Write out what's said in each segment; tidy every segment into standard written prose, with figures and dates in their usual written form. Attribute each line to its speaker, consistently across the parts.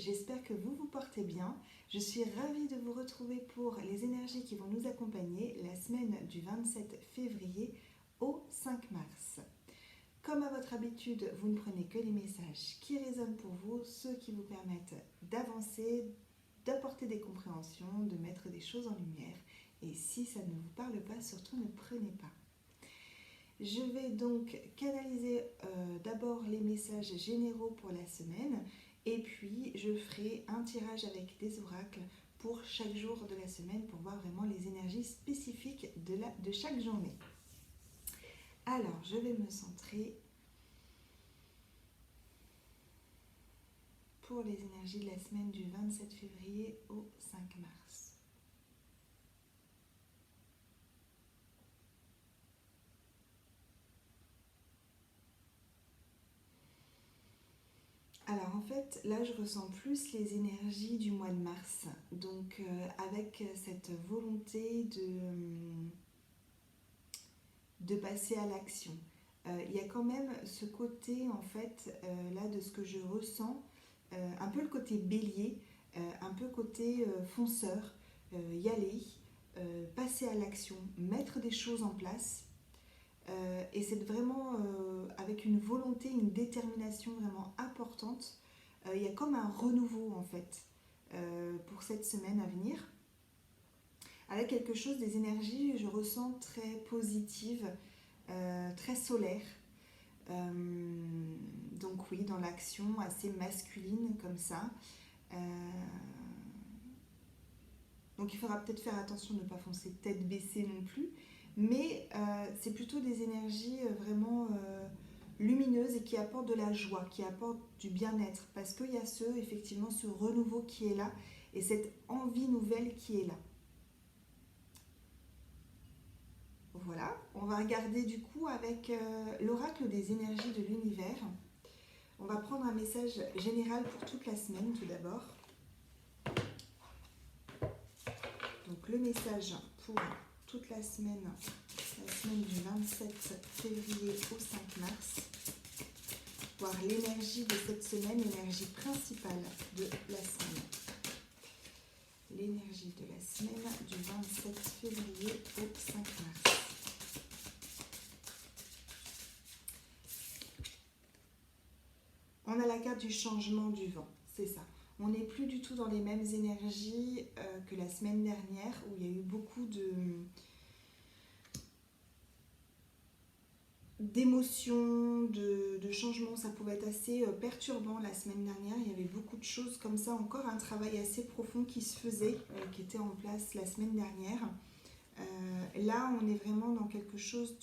Speaker 1: j'espère que vous vous portez bien. Je suis ravie de vous retrouver pour les énergies qui vont nous accompagner la semaine du 27 février au 5 mars. Comme à votre habitude, vous ne prenez que les messages qui résonnent pour vous, ceux qui vous permettent d'avancer, d'apporter des compréhensions, de mettre des choses en lumière. Et si ça ne vous parle pas, surtout ne prenez pas. Je vais donc canaliser d'abord les messages généraux pour la semaine et puis je ferai un tirage avec des oracles pour chaque jour de la semaine pour voir vraiment les énergies spécifiques de chaque journée. Alors, je vais me centrer pour les énergies de la semaine du 27 février au 5 mars. Alors en fait, là je ressens plus les énergies du mois de mars, donc avec cette volonté de passer à l'action. Il y a quand même ce côté en fait, là de ce que je ressens, un peu le côté bélier, un peu côté fonceur, y aller, passer à l'action, mettre des choses en place. Et c'est vraiment avec une volonté, une détermination vraiment importante. Il y a comme un renouveau en fait pour cette semaine à venir. Avec quelque chose, des énergies, je ressens très positives, très solaires. Donc oui, dans l'action assez masculine comme ça. Donc il faudra peut-être faire attention de ne pas foncer tête baissée non plus. Mais c'est plutôt des énergies vraiment lumineuses et qui apportent de la joie, qui apportent du bien-être. Parce qu'il y a effectivement ce renouveau qui est là et cette envie nouvelle qui est là. Voilà, on va regarder du coup avec l'oracle des énergies de l'univers. On va prendre un message général pour toute la semaine tout d'abord. Donc le message pour toute la semaine du 27 février au 5 mars. Voir l'énergie de cette semaine, l'énergie principale de la semaine. L'énergie de la semaine du 27 février au 5 mars. On a la carte du changement du vent, c'est ça. On n'est plus du tout dans les mêmes énergies que la semaine dernière où il y a eu beaucoup d'émotions, de changements. Ça pouvait être assez perturbant la semaine dernière. Il y avait beaucoup de choses comme ça, encore un travail assez profond qui se faisait, qui était en place la semaine dernière. Là, on est vraiment dans quelque chose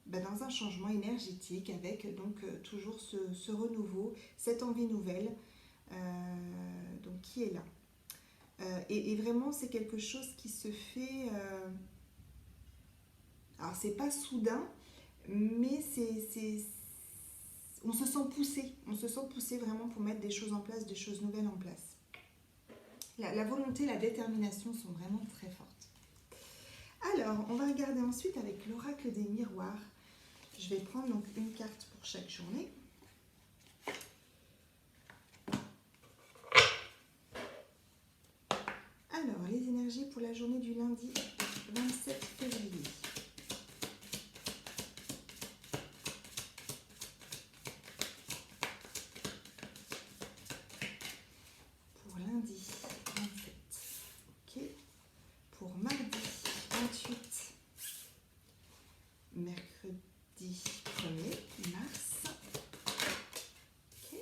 Speaker 1: dans un changement énergétique avec donc toujours ce renouveau, cette envie nouvelle donc qui est là. Et vraiment, c'est quelque chose qui se fait... alors, c'est pas soudain, mais on se sent poussé vraiment pour mettre des choses en place, des choses nouvelles en place. La volonté, la détermination sont vraiment très fortes. Alors, on va regarder ensuite avec l'oracle des miroirs. Je vais prendre donc une carte pour chaque journée. Alors, les énergies pour la journée du lundi 27 février. Pour lundi 27, ok. Pour mardi 28, mercredi 1er mars, ok.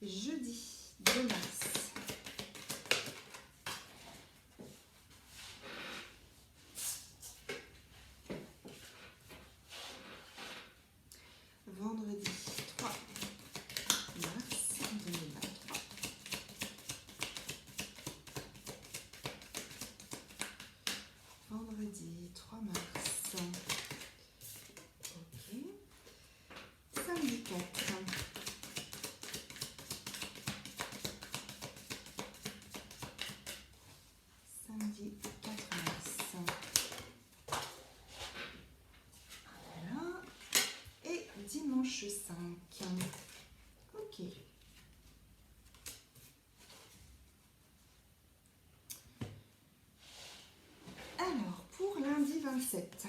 Speaker 1: Jeudi 2 mars. Vendredi 3 mars 2023. Vendredi 3 mars. Ok. Samedi 4. Samedi 4 mars. Voilà. Et dimanche 5. Ok. 27,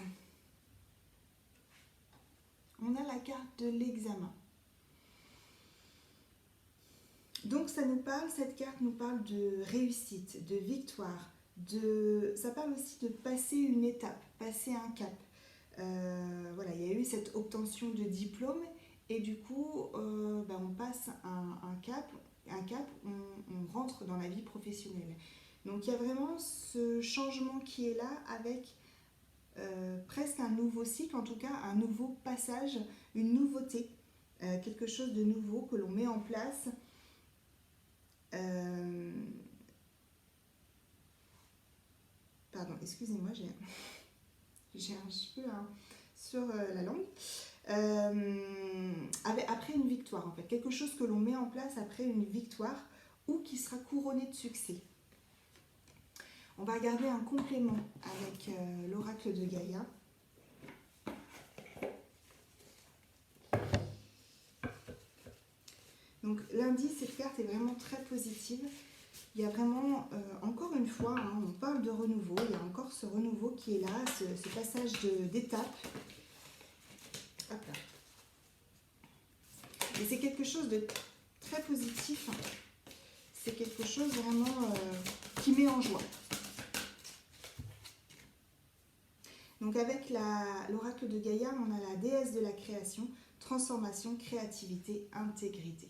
Speaker 1: on a la carte de l'examen. Donc ça nous parle, cette carte nous parle de réussite, de victoire, ça parle aussi de passer une étape, passer un cap. Voilà, il y a eu cette obtention de diplôme et du coup on passe un cap, on rentre dans la vie professionnelle. Donc il y a vraiment ce changement qui est là avec presque un nouveau cycle, en tout cas un nouveau passage, une nouveauté, quelque chose de nouveau que l'on met en place. Pardon, excusez-moi, j'ai un cheveu sur la langue. Après une victoire, en fait, quelque chose que l'on met en place après une victoire ou qui sera couronné de succès. On va regarder un complément avec l'oracle de Gaïa. Donc lundi, cette carte est vraiment très positive. Il y a vraiment, encore une fois, on parle de renouveau, il y a encore ce renouveau qui est là, ce passage d'étape. Hop là. Et c'est quelque chose de très positif, c'est quelque chose vraiment qui met en joie. Donc avec l'oracle de Gaïa, on a la déesse de la création, transformation, créativité, intégrité.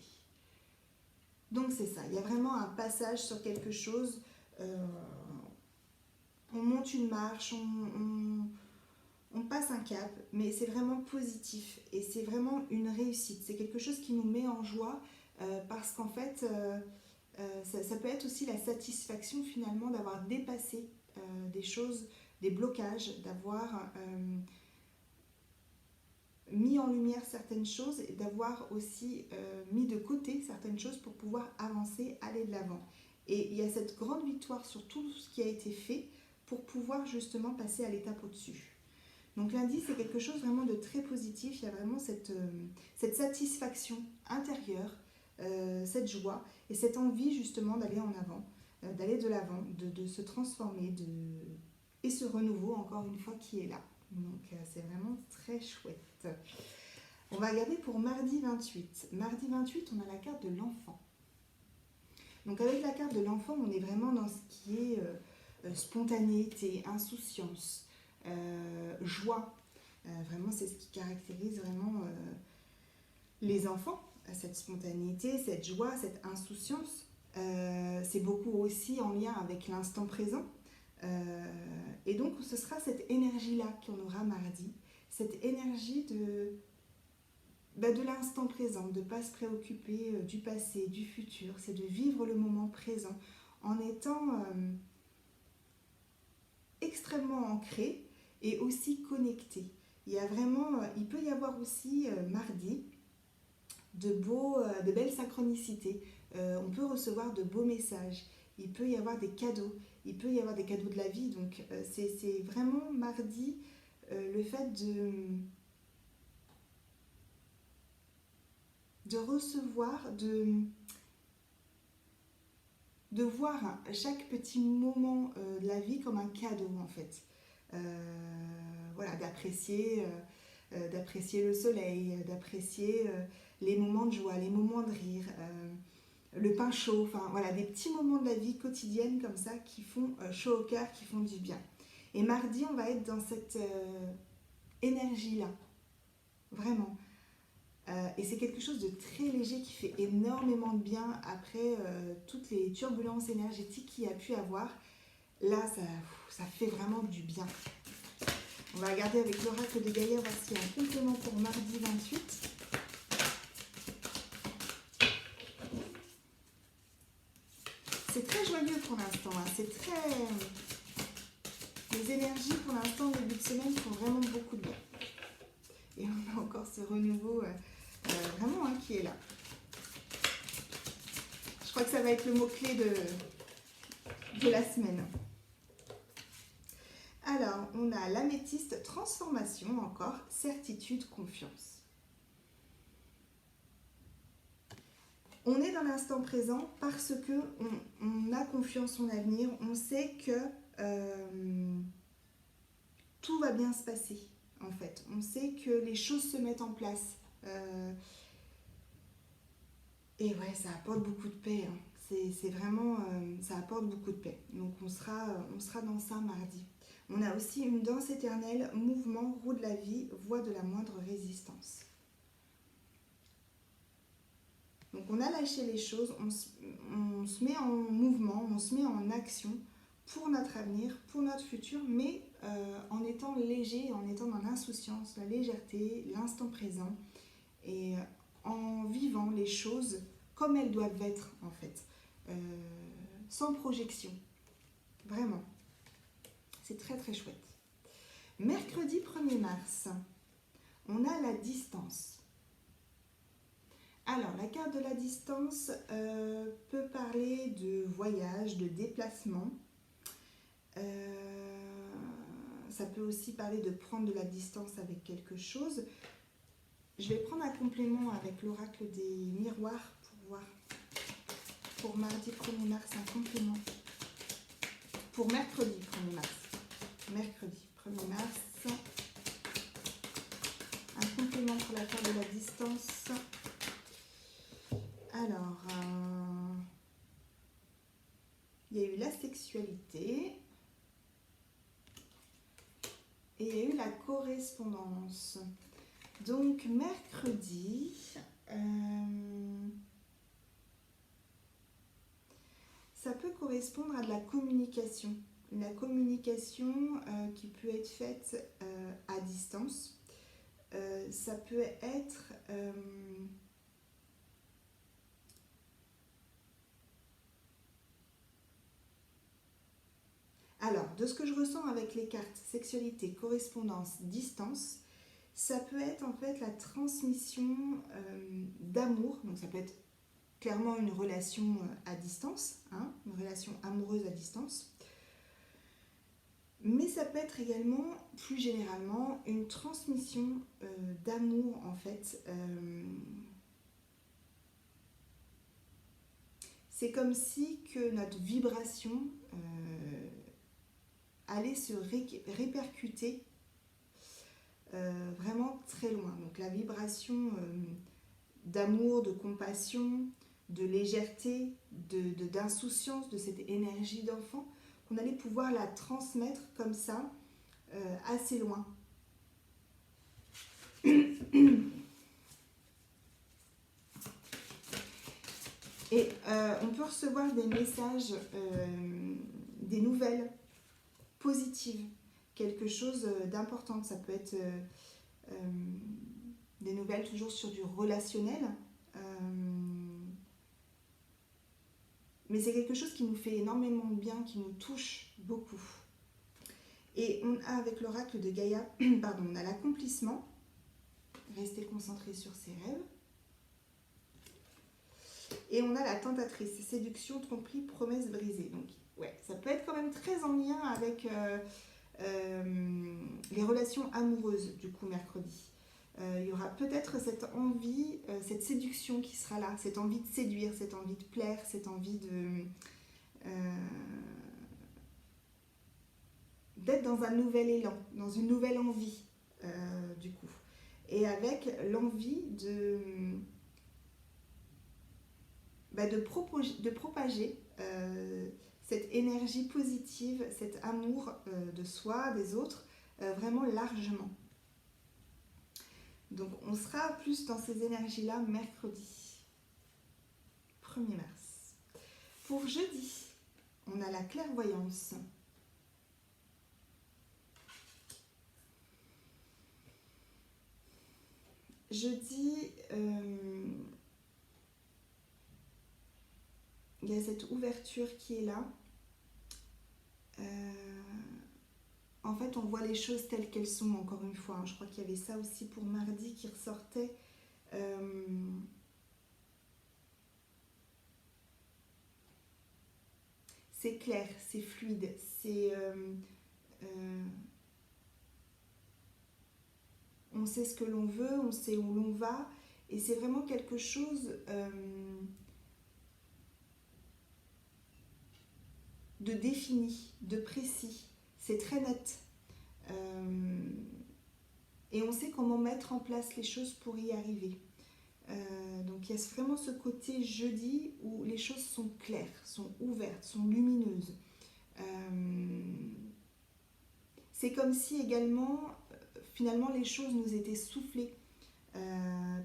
Speaker 1: Donc c'est ça, il y a vraiment un passage sur quelque chose, on monte une marche, on passe un cap, mais c'est vraiment positif et c'est vraiment une réussite. C'est quelque chose qui nous met en joie parce qu'en fait, ça peut être aussi la satisfaction finalement d'avoir dépassé des choses, des blocages, d'avoir mis en lumière certaines choses et d'avoir aussi mis de côté certaines choses pour pouvoir avancer, aller de l'avant. Et il y a cette grande victoire sur tout ce qui a été fait pour pouvoir justement passer à l'étape au-dessus. Donc lundi, c'est quelque chose vraiment de très positif. Il y a vraiment cette satisfaction intérieure, cette joie et cette envie justement d'aller en avant, d'aller de l'avant, de se transformer et ce renouveau encore une fois qui est là. Donc c'est vraiment très chouette. On va regarder pour mardi 28. Mardi 28, on a la carte de l'enfant. Donc avec la carte de l'enfant, on est vraiment dans ce qui est spontanéité, insouciance, joie. Vraiment, c'est ce qui caractérise vraiment les enfants, cette spontanéité, cette joie, cette insouciance. C'est beaucoup aussi en lien avec l'instant présent. Et donc, ce sera cette énergie-là qu'on aura mardi, cette énergie de l'instant présent, de ne pas se préoccuper du passé, du futur, c'est de vivre le moment présent en étant extrêmement ancré et aussi connecté. Il peut y avoir aussi mardi de belles synchronicités. On peut recevoir de beaux messages. Il peut y avoir des cadeaux. Il peut y avoir des cadeaux de la vie. Donc c'est vraiment mardi le fait de recevoir, de voir chaque petit moment de la vie comme un cadeau en fait. Voilà, d'apprécier le soleil, d'apprécier les moments de joie, les moments de rire, le pain chaud, enfin voilà, des petits moments de la vie quotidienne comme ça qui font chaud au cœur, qui font du bien. Et mardi, on va être dans cette énergie-là, vraiment. Et c'est quelque chose de très léger qui fait énormément de bien après toutes les turbulences énergétiques qu'il y a pu avoir. Là, ça fait vraiment du bien. On va regarder avec l'oracle de Gaïa, voir s'il y a un complément pour mardi 28. C'est très joyeux pour l'instant, hein. C'est très... Les énergies pour l'instant, au début de semaine, font vraiment beaucoup de bien. Et on a encore ce renouveau vraiment qui est là. Je crois que ça va être le mot-clé de la semaine. Alors, on a l'améthyste, transformation encore, certitude, confiance. On est dans l'instant présent parce qu'on a confiance en l'avenir, on sait que tout va va bien se passer, en fait. On sait que les choses se mettent en place. Et ouais, ça apporte beaucoup de paix. Hein. C'est vraiment, ça apporte beaucoup de paix. Donc on sera dans ça mardi. On a aussi une danse éternelle, mouvement, roue de la vie, voie de la moindre résistance. Donc on a lâché les choses, on se met en mouvement, on se met en action pour notre avenir, pour notre futur, mais en étant léger, en étant dans l'insouciance, la légèreté, l'instant présent, et en vivant les choses comme elles doivent être en fait, sans projection, vraiment. C'est très très chouette. Mercredi 1er mars, on a la distance. Alors, la carte de la distance peut parler de voyage, de déplacement. Ça peut aussi parler de prendre de la distance avec quelque chose. Je vais prendre un complément avec l'oracle des miroirs pour voir. Pour mardi 1er mars, un complément. Pour mercredi 1er mars. Mercredi 1er mars. Un complément pour la carte de la distance. Alors, il y a eu la sexualité et il y a eu la correspondance. Donc, mercredi, ça peut correspondre à de la communication. La communication qui peut être faite à distance. Ça peut être... Alors, de ce que je ressens avec les cartes sexualité, correspondance, distance, ça peut être en fait la transmission d'amour. Donc ça peut être clairement une relation à distance, hein, une relation amoureuse à distance. Mais ça peut être également, plus généralement, une transmission d'amour en fait. C'est comme si que notre vibration allait se répercuter vraiment très loin. Donc la vibration d'amour, de compassion, de légèreté, d'insouciance, de cette énergie d'enfant, qu'on allait pouvoir la transmettre comme ça, assez loin. Et on peut recevoir des messages, des nouvelles positives, quelque chose d'important. Ça peut être des nouvelles toujours sur du relationnel, mais c'est quelque chose qui nous fait énormément de bien, qui nous touche beaucoup. Et on a avec l'oracle de Gaïa, pardon, on a l'accomplissement, rester concentré sur ses rêves. Et on a la tentatrice, séduction, tromperie, promesse brisée. Donc ouais, ça peut être quand même très en lien avec les relations amoureuses du coup mercredi. Il y aura peut-être cette envie, cette séduction qui sera là, cette envie de séduire, cette envie de plaire, cette envie d'être dans un nouvel élan, dans une nouvelle envie du coup. Et avec l'envie de propager cette énergie positive, cet amour de soi, des autres, vraiment largement. Donc on sera plus dans ces énergies-là mercredi 1er mars. Pour jeudi, on a la clairvoyance. Jeudi, il y a cette ouverture qui est là. En fait, on voit les choses telles qu'elles sont, encore une fois. Je crois qu'il y avait ça aussi pour mardi qui ressortait. C'est clair, c'est fluide, on sait ce que l'on veut, on sait où l'on va, et c'est vraiment quelque chose de défini, de précis. C'est très net. on sait comment mettre en place les choses pour y arriver. Donc il y a vraiment ce côté jeudi où les choses sont claires, sont ouvertes, sont lumineuses. C'est comme si également, finalement, les choses nous étaient soufflées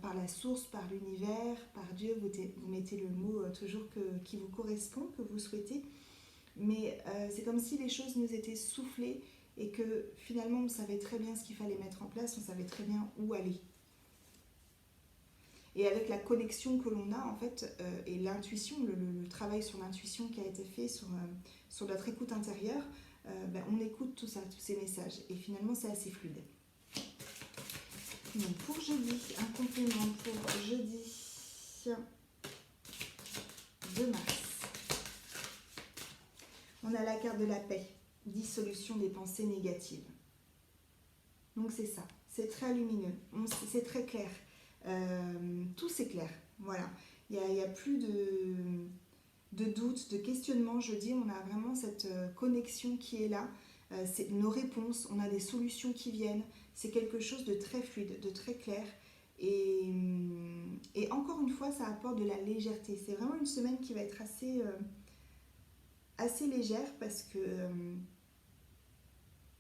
Speaker 1: par la source, par l'univers, par Dieu. Vous mettez le mot toujours qui vous correspond, que vous souhaitez. Mais c'est comme si les choses nous étaient soufflées et que finalement on savait très bien ce qu'il fallait mettre en place, on savait très bien où aller. Et avec la connexion que l'on a en fait, et l'intuition, le travail sur l'intuition qui a été fait sur notre écoute intérieure, on écoute tout ça, tous ces messages. Et finalement c'est assez fluide. Donc pour jeudi, un complément pour jeudi 2 mars. On a la carte de la paix, dissolution des pensées négatives. Donc c'est ça, c'est très lumineux, c'est très clair. Tout c'est clair, voilà. Il n'y a plus de doute, de questionnement, je dis, on a vraiment cette connexion qui est là. C'est nos réponses, on a des solutions qui viennent. C'est quelque chose de très fluide, de très clair. Et encore une fois, ça apporte de la légèreté. C'est vraiment une semaine qui va être assez légère parce que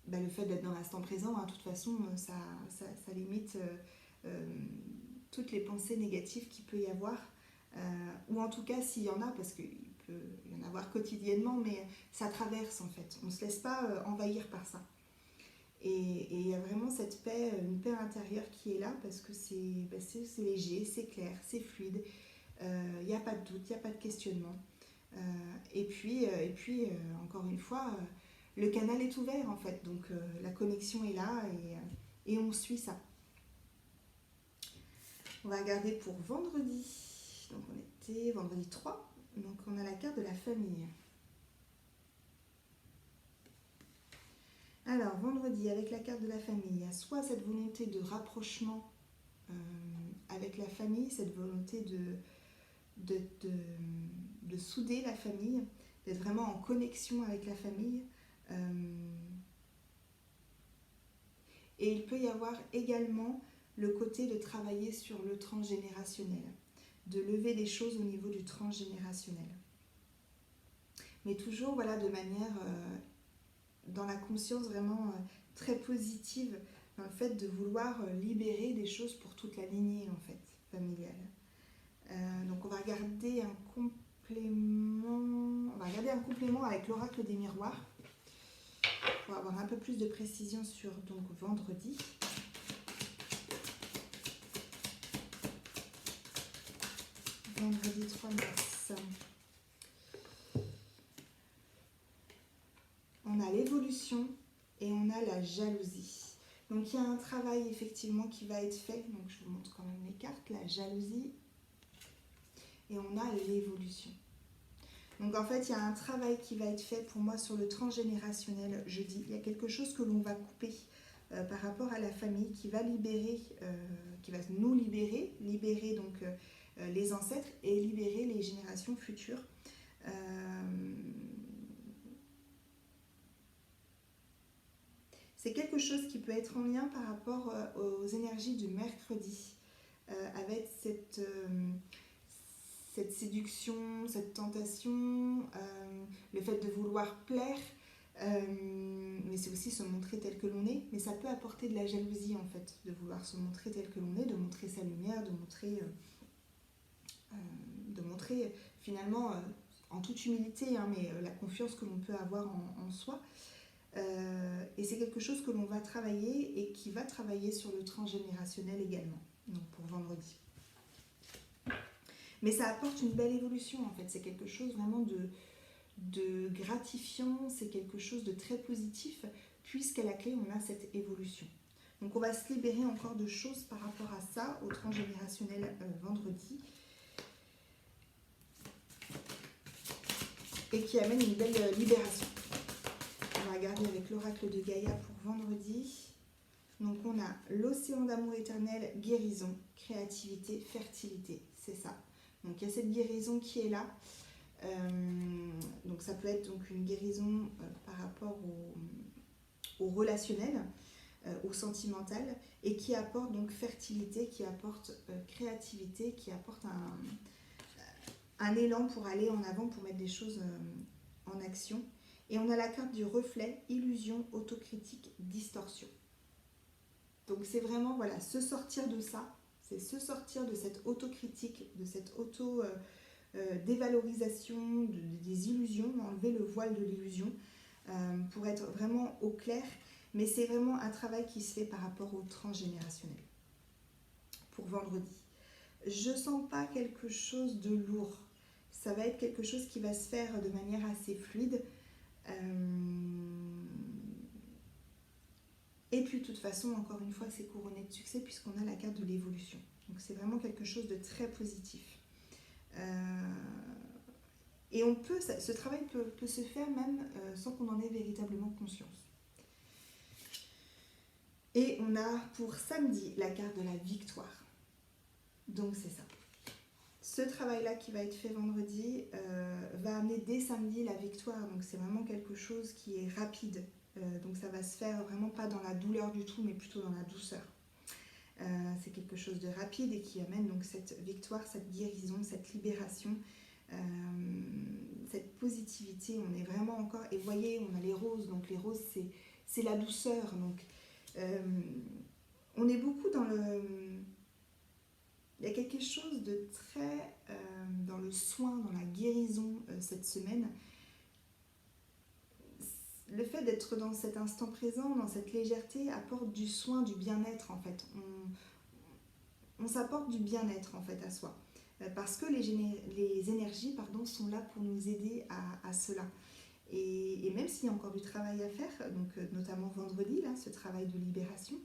Speaker 1: le fait d'être dans l'instant présent, de toute façon, ça limite toutes les pensées négatives qu'il peut y avoir. Ou en tout cas, s'il y en a, parce qu'il peut y en avoir quotidiennement, mais ça traverse en fait. On ne se laisse pas envahir par ça. Et il y a vraiment cette paix, une paix intérieure qui est là parce que c'est léger, c'est clair, c'est fluide. Il n'y a pas de doute, il n'y a pas de questionnement. Et puis encore une fois, le canal est ouvert en fait. Donc la connexion est là et on suit ça. On va regarder pour vendredi. Donc on était vendredi 3. Donc on a la carte de la famille. Alors vendredi, avec la carte de la famille, il y a soit cette volonté de rapprochement avec la famille, cette volonté de souder la famille, d'être vraiment en connexion avec la famille. Et il peut y avoir également le côté de travailler sur le transgénérationnel, de lever des choses au niveau du transgénérationnel. Mais toujours voilà, de manière dans la conscience vraiment très positive, dans le fait de vouloir libérer des choses pour toute la lignée en fait, familiale. Donc on va regarder un complément avec l'oracle des miroirs pour avoir un peu plus de précision sur donc vendredi. Vendredi 3 mars. On a l'évolution et on a la jalousie. Donc il y a un travail effectivement qui va être fait. Donc je vous montre quand même les cartes. La jalousie et on a l'évolution. Donc en fait il y a un travail qui va être fait pour moi sur le transgénérationnel jeudi. Il y a quelque chose que l'on va couper par rapport à la famille qui va libérer, qui va nous libérer donc les ancêtres et libérer les générations futures. C'est quelque chose qui peut être en lien par rapport aux énergies du mercredi, avec cette séduction, cette tentation, le fait de vouloir plaire, mais c'est aussi se montrer tel que l'on est, mais ça peut apporter de la jalousie en fait, de vouloir se montrer tel que l'on est, de montrer sa lumière, de montrer finalement en toute humilité, mais la confiance que l'on peut avoir en soi. Et c'est quelque chose que l'on va travailler et qui va travailler sur le transgénérationnel également, donc pour vendredi. Mais ça apporte une belle évolution en fait, c'est quelque chose vraiment de gratifiant, c'est quelque chose de très positif puisqu'à la clé on a cette évolution. Donc on va se libérer encore de choses par rapport à ça, au transgénérationnel vendredi. Et qui amène une belle libération. On va regarder avec l'oracle de Gaïa pour vendredi. Donc on a l'océan d'amour éternel, guérison, créativité, fertilité, c'est ça. Donc il y a cette guérison qui est là. Donc ça peut être donc une guérison par rapport au relationnel. au sentimental et qui apporte donc fertilité, qui apporte créativité, qui apporte un élan pour aller en avant, pour mettre des choses en action. Et on a la carte du reflet, illusion, autocritique, distorsion. Donc c'est vraiment voilà, se sortir de ça, c'est se sortir de cette autocritique, de cette dévalorisation des illusions, enlever le voile de l'illusion pour être vraiment au clair. Mais c'est vraiment un travail qui se fait par rapport au transgénérationnel pour vendredi. Je sens pas quelque chose de lourd. Ça va être quelque chose qui va se faire de manière assez fluide. Et puis de toute façon, encore une fois, c'est couronné de succès puisqu'on a la carte de l'évolution. Donc c'est vraiment quelque chose de très positif. Et ce travail peut se faire même sans qu'on en ait véritablement conscience. Et on a pour samedi la carte de la victoire. Donc c'est ça. Ce travail-là qui va être fait vendredi va amener dès samedi la victoire. Donc c'est vraiment quelque chose qui est rapide. Donc ça va se faire vraiment pas dans la douleur du tout, mais plutôt dans la douceur. C'est quelque chose de rapide et qui amène donc cette victoire, cette guérison, cette libération, cette positivité. On est vraiment encore... Et vous voyez, on a les roses. Donc les roses, c'est la douceur. Donc on est beaucoup dans le... Il y a quelque chose de très dans le soin, dans la guérison cette semaine. Le fait d'être dans cet instant présent, dans cette légèreté, apporte du soin, du bien-être en fait. On s'apporte du bien-être en fait à soi. Parce que les énergies sont là pour nous aider à cela. Et même s'il y a encore du travail à faire, donc notamment vendredi, là, ce travail de libération,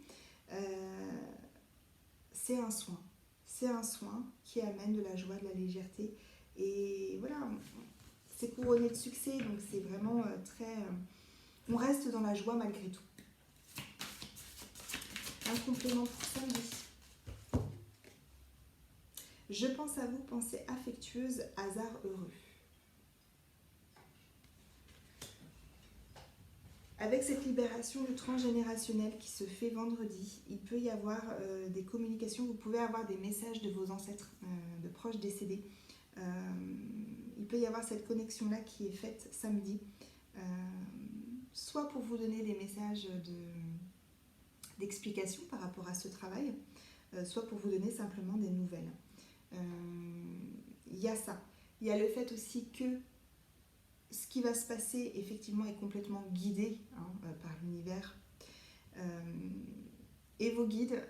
Speaker 1: c'est un soin. C'est un soin qui amène de la joie, de la légèreté. Et voilà, c'est couronné de succès, donc c'est vraiment très... on reste dans la joie malgré tout. Un complément pour samedi. Je pense à vous, pensée affectueuse, hasard heureux. Avec cette libération du transgénérationnel qui se fait vendredi, il peut y avoir des communications, vous pouvez avoir des messages de vos ancêtres, de proches décédés. Il peut y avoir cette connexion-là qui est faite samedi, soit pour vous donner des messages d'explication par rapport à ce travail, soit pour vous donner simplement des nouvelles. Il y a ça. Il y a le fait aussi que ce qui va se passer, effectivement, est complètement guidé par l'univers. Et vos guides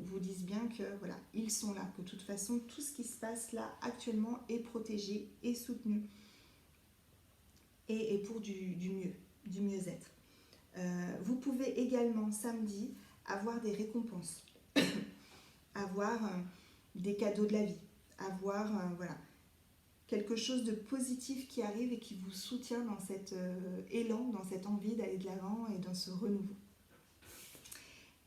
Speaker 1: vous disent bien que voilà, ils sont là, que de toute façon, tout ce qui se passe là actuellement est protégé, est soutenu et pour du mieux, du mieux-être. Vous pouvez également samedi avoir des récompenses, avoir des cadeaux de la vie, avoir voilà, quelque chose de positif qui arrive et qui vous soutient dans cet élan, dans cette envie d'aller de l'avant et dans ce renouveau.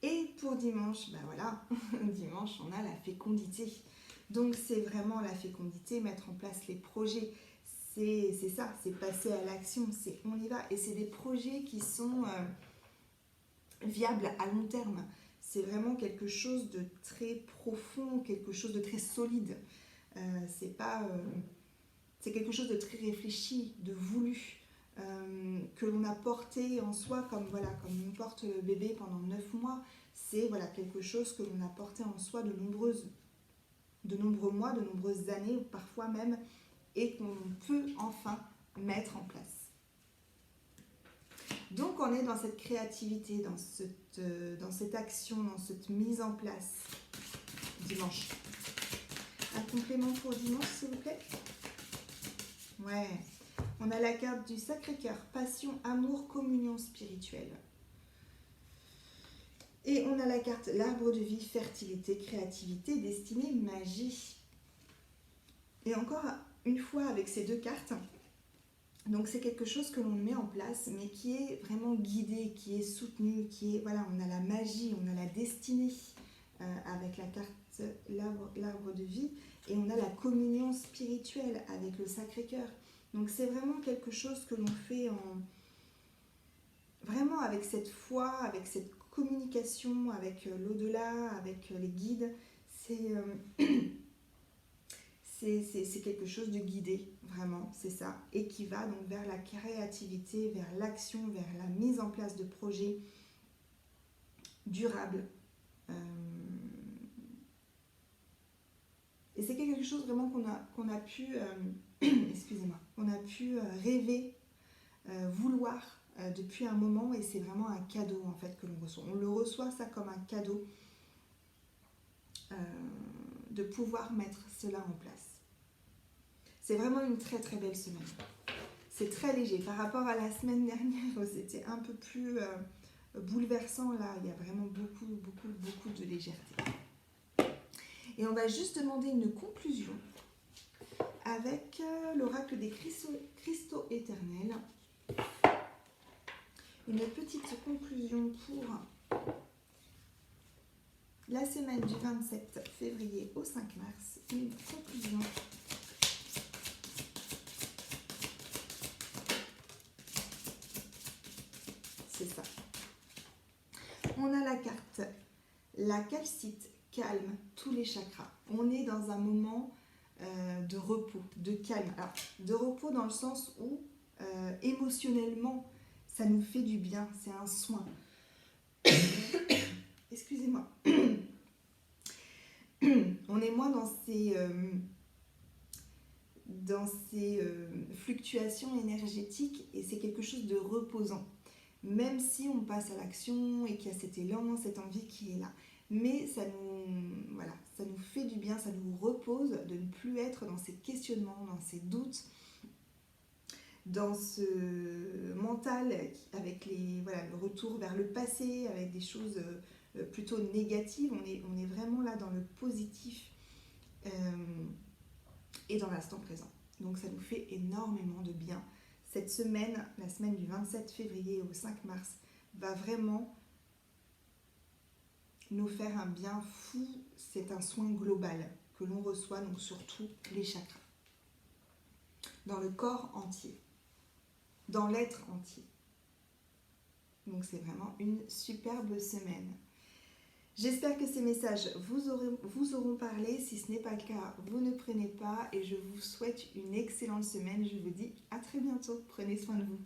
Speaker 1: Et pour dimanche, ben voilà, dimanche on a la fécondité. Donc c'est vraiment la fécondité, mettre en place les projets. C'est ça, c'est passer à l'action, c'est on y va. Et c'est des projets qui sont viables à long terme. C'est vraiment quelque chose de très profond, quelque chose de très solide. C'est pas... c'est quelque chose de très réfléchi, de voulu, que l'on a porté en soi, comme on porte le bébé pendant 9 mois. C'est voilà, quelque chose que l'on a porté en soi de nombreux mois, de nombreuses années, parfois même, et qu'on peut enfin mettre en place. Donc on est dans cette créativité, dans cette action, dans cette mise en place dimanche. Un complément pour dimanche, s'il vous plaît ? Ouais, on a la carte du Sacré-Cœur, passion, amour, communion spirituelle. Et on a la carte l'arbre de vie, fertilité, créativité, destinée, magie. Et encore une fois avec ces deux cartes, donc c'est quelque chose que l'on met en place, mais qui est vraiment guidé, qui est soutenu, qui est, voilà, on a la magie, on a la destinée avec la carte l'arbre de vie, et on a la communion spirituelle avec le Sacré-Cœur. Donc c'est vraiment quelque chose que l'on fait vraiment avec cette foi, avec cette communication, avec l'au-delà, avec les guides. C'est c'est quelque chose de guidé, vraiment, c'est ça. Et qui va donc vers la créativité, vers l'action, vers la mise en place de projets durables. Et c'est quelque chose vraiment qu'on a pu, excusez-moi, qu'on a pu rêver, vouloir depuis un moment, et c'est vraiment un cadeau en fait que l'on reçoit. On le reçoit ça comme un cadeau de pouvoir mettre cela en place. C'est vraiment une très très belle semaine. C'est très léger par rapport à la semaine dernière où c'était un peu plus bouleversant. Là, il y a vraiment beaucoup de légèreté. Et on va juste demander une conclusion avec l'oracle des cristaux éternels. Une petite conclusion pour la semaine du 27 février au 5 mars. Une conclusion. C'est ça. On a la carte, la calcite calme tous les chakras. On est dans un moment de repos, de calme. Alors, de repos dans le sens où émotionnellement, ça nous fait du bien, c'est un soin. Excusez-moi. On est moins dans ces fluctuations énergétiques, et c'est quelque chose de reposant. Même si on passe à l'action et qu'il y a cet élan, cette envie qui est là. Mais ça nous fait du bien, ça nous repose de ne plus être dans ces questionnements, dans ces doutes, dans ce mental avec le retour vers le passé, avec des choses plutôt négatives. On est vraiment là dans le positif et dans l'instant présent. Donc ça nous fait énormément de bien. Cette semaine, la semaine du 27 février au 5 mars, va vraiment nous faire un bien fou. C'est un soin global que l'on reçoit donc sur tous les chakras, dans le corps entier, dans l'être entier. Donc c'est vraiment une superbe semaine. J'espère que ces messages vous auront parlé. Si ce n'est pas le cas, vous ne prenez pas, et je vous souhaite une excellente semaine. Je vous dis à très bientôt. Prenez soin de vous.